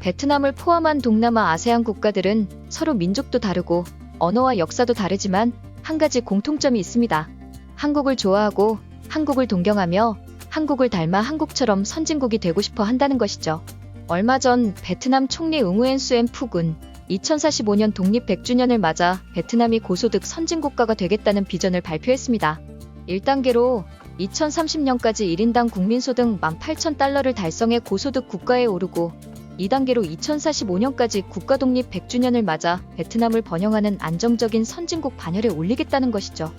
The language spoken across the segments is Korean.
베트남을 포함한 동남아 아세안 국가들은 서로 민족도 다르고 언어와 역사도 다르지만 한 가지 공통점이 있습니다. 한국을 좋아하고 한국을 동경하며 한국을 닮아 한국처럼 선진국이 되고 싶어 한다는 것이죠. 얼마 전 베트남 총리 응우엔 수엔 푸군 2045년 독립 100주년을 맞아 베트남이 고소득 선진국가가 되겠다는 비전을 발표했습니다. 1단계로 2030년까지 1인당 국민소득 18,000달러를 달성해 고소득 국가에 오르고 2단계로 2045년까지 국가독립 100주년을 맞아 베트남을 번영하는 안정적인 선진국 반열에 올리겠다는 것이죠.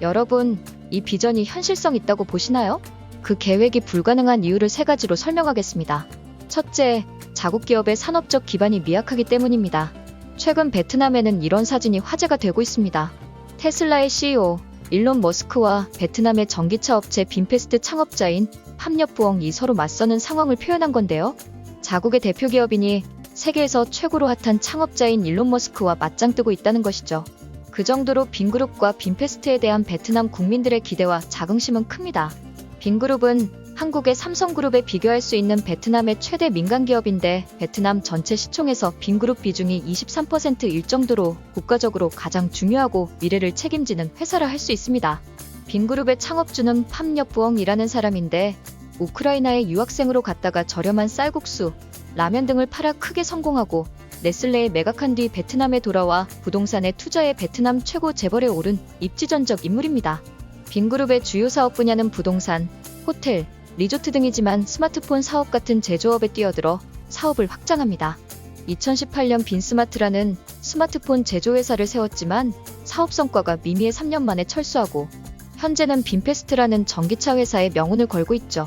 여러분, 이 비전이 현실성 있다고 보시나요? 그 계획이 불가능한 이유를 3가지로 설명하겠습니다. 첫째, 자국 기업의 산업적 기반이 미약하기 때문입니다. 최근 베트남에는 이런 사진이 화제가 되고 있습니다. 테슬라의 CEO 일론 머스크와 베트남의 전기차 업체 빈페스트 창업자인 팜nhập 부엉이 서로 맞서는 상황을 표현한 건데요. 자국의 대표 기업이니 세계에서 최고로 핫한 창업자인 일론 머스크와 맞짱뜨고 있다는 것이죠. 그 정도로 빈그룹과 빈페스트에 대한 베트남 국민들의 기대와 자긍심은 큽니다. 빈그룹은 한국의 삼성그룹에 비교할 수 있는 베트남의 최대 민간기업인데 베트남 전체 시총에서 빈그룹 비중이 23%일 정도로 국가적으로 가장 중요하고 미래를 책임지는 회사라 할 수 있습니다. 빈그룹의 창업주는 팜nhập 부엉이라는 사람인데 우크라이나에 유학생으로 갔다가 저렴한 쌀국수, 라면 등을 팔아 크게 성공하고 네슬레에 매각한 뒤 베트남에 돌아와 부동산에 투자해 베트남 최고 재벌에 오른 입지전적 인물입니다. 빈그룹의 주요 사업 분야는 부동산, 호텔, 리조트 등이지만 스마트폰 사업 같은 제조업에 뛰어들어 사업을 확장합니다. 2018년 빈스마트라는 스마트폰 제조회사를 세웠지만 사업 성과가 미미해 3년 만에 철수하고 현재는 빈페스트라는 전기차 회사에 명운을 걸고 있죠.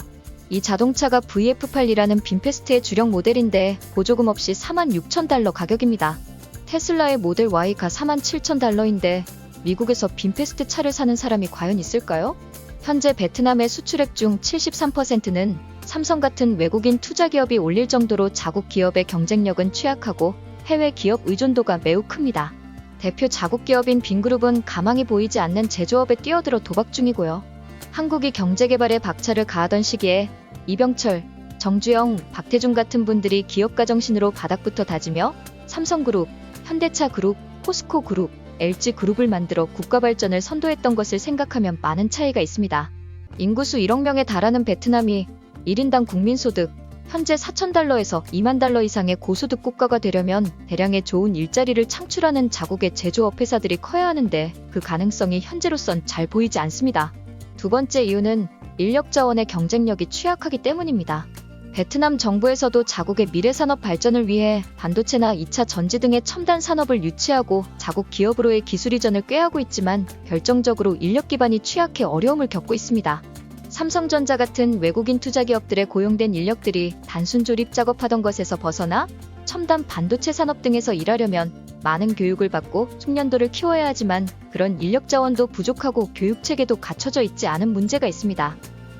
이 자동차가 VF8이라는 빈페스트의 주력 모델인데 보조금 없이 46,000달러 가격입니다. 테슬라의 모델 Y가 47,000달러인데 미국에서 빈페스트 차를 사는 사람이 과연 있을까요? 현재 베트남의 수출액 중 73%는 삼성 같은 외국인 투자기업이 올릴 정도로 자국 기업의 경쟁력은 취약하고 해외 기업 의존도가 매우 큽니다. 대표 자국 기업인 빈그룹은 가망이 보이지 않는 제조업에 뛰어들어 도박 중이고요. 한국이 경제개발에 박차를 가하던 시기에 이병철, 정주영, 박태준 같은 분들이 기업가 정신으로 바닥부터 다지며 삼성그룹, 현대차그룹, 포스코그룹, LG그룹을 만들어 국가 발전을 선도했던 것을 생각하면 많은 차이가 있습니다. 인구수 1억 명에 달하는 베트남이 1인당 국민소득 현재 4,000달러에서 2만 달러 이상의 고소득 국가가 되려면 대량의 좋은 일자리를 창출하는 자국의 제조업 회사들이 커야 하는데 그 가능성이 현재로선 잘 보이지 않습니다. 두 번째 이유는 인력 자원의 경쟁력이 취약하기 때문입니다. 베트남 정부에서도 자국의 미래산업 발전을 위해 반도체나 2차 전지 등의 첨단 산업을 유치하고 자국 기업으로의 기술 이전을 꾀하고 있지만 결정적으로 인력 기반이 취약해 어려움을 겪고 있습니다. 삼성전자 같은 외국인 투자기업들에 고용된 인력들이 단순 조립 작업하던 것에서 벗어나 첨단 반도체 산업 등에서 일하려면 많은 교육을 받고 숙련도를 키워야 하지만 그런 인력 자원도 부족하고 교육체계도 갖춰져 있지 않은 문제가 있습니다.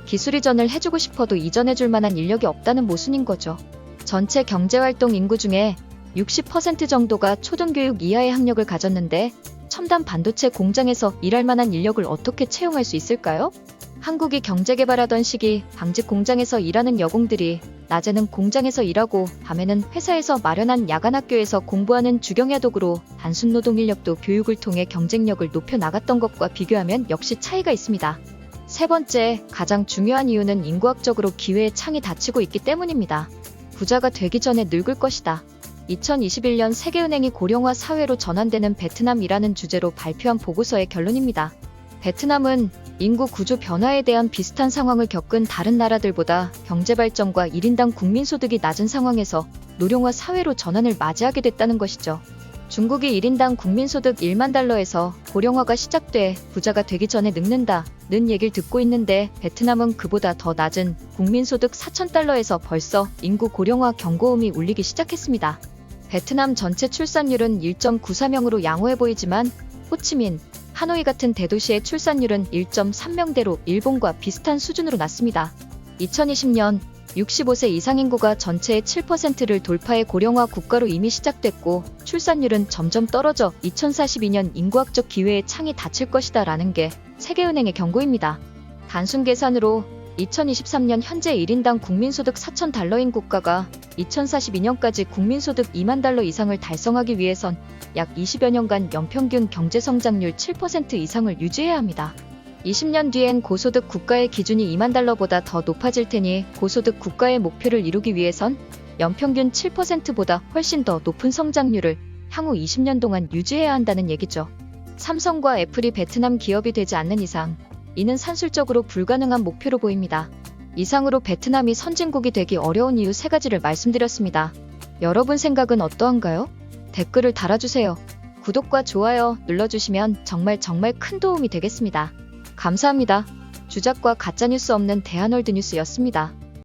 기술 이전을 해주고 싶어도 이전해줄 만한 인력이 없다는 모순인 거죠. 전체 경제활동 인구 중에 60% 정도가 초등교육 이하의 학력을 가졌는데 첨단 반도체 공장에서 일할 만한 인력을 어떻게 채용할 수 있을까요? 한국이 경제개발하던 시기 방직 공장에서 일하는 여공들이 낮에는 공장에서 일하고 밤에는 회사에서 마련한 야간학교에서 공부하는 주경야독으로 단순 노동 인력도 교육을 통해 경쟁력을 높여 나갔던 것과 비교하면 역시 차이가 있습니다. 세 번째, 가장 중요한 이유는 인구학적으로 기회의 창이 닫히고 있기 때문입니다. 부자가 되기 전에 늙을 것이다. 2021년 세계은행이 고령화 사회로 전환되는 베트남이라는 주제로 발표한 보고서의 결론입니다. 베트남은 인구 구조 변화에 대한 비슷한 상황을 겪은 다른 나라들보다 경제발전과 1인당 국민소득이 낮은 상황에서 노령화 사회로 전환을 맞이하게 됐다는 것이죠. 중국이 1인당 국민소득 1만 달러에서 고령화가 시작돼 부자가 되기 전에 늙는다는 얘기를 듣고 있는데 베트남은 그보다 더 낮은 국민소득 4,000달러에서 벌써 인구 고령화 경고음이 울리기 시작했습니다. 베트남 전체 출산율은 1.94명으로 양호해 보이지만 호치민, 하노이 같은 대도시의 출산율은 1.3명대로 일본과 비슷한 수준으로 낮습니다. 2020년 65세 이상 인구가 전체의 7%를 돌파해 고령화 국가로 이미 시작됐고 출산율은 점점 떨어져 2042년 인구학적 기회의 창이 닫힐 것이다 라는 게 세계은행의 경고입니다. 단순 계산으로 2023년 현재 1인당 국민소득 4,000달러인 국가가 2042년까지 국민소득 2만 달러 이상을 달성하기 위해선 약 20여 년간 연평균 경제성장률 7% 이상을 유지해야 합니다. 20년 뒤엔 고소득 국가의 기준이 2만 달러보다 더 높아질 테니 고소득 국가의 목표를 이루기 위해선 연평균 7%보다 훨씬 더 높은 성장률을 향후 20년 동안 유지해야 한다는 얘기죠. 삼성과 애플이 베트남 기업이 되지 않는 이상 이는 산술적으로 불가능한 목표로 보입니다. 이상으로 베트남이 선진국이 되기 어려운 이유 3가지를 말씀드렸습니다. 여러분 생각은 어떠한가요? 댓글을 달아주세요. 구독과 좋아요 눌러주시면 정말 큰 도움이 되겠습니다. 감사합니다. 주작과 가짜뉴스 없는 대한월드뉴스였습니다.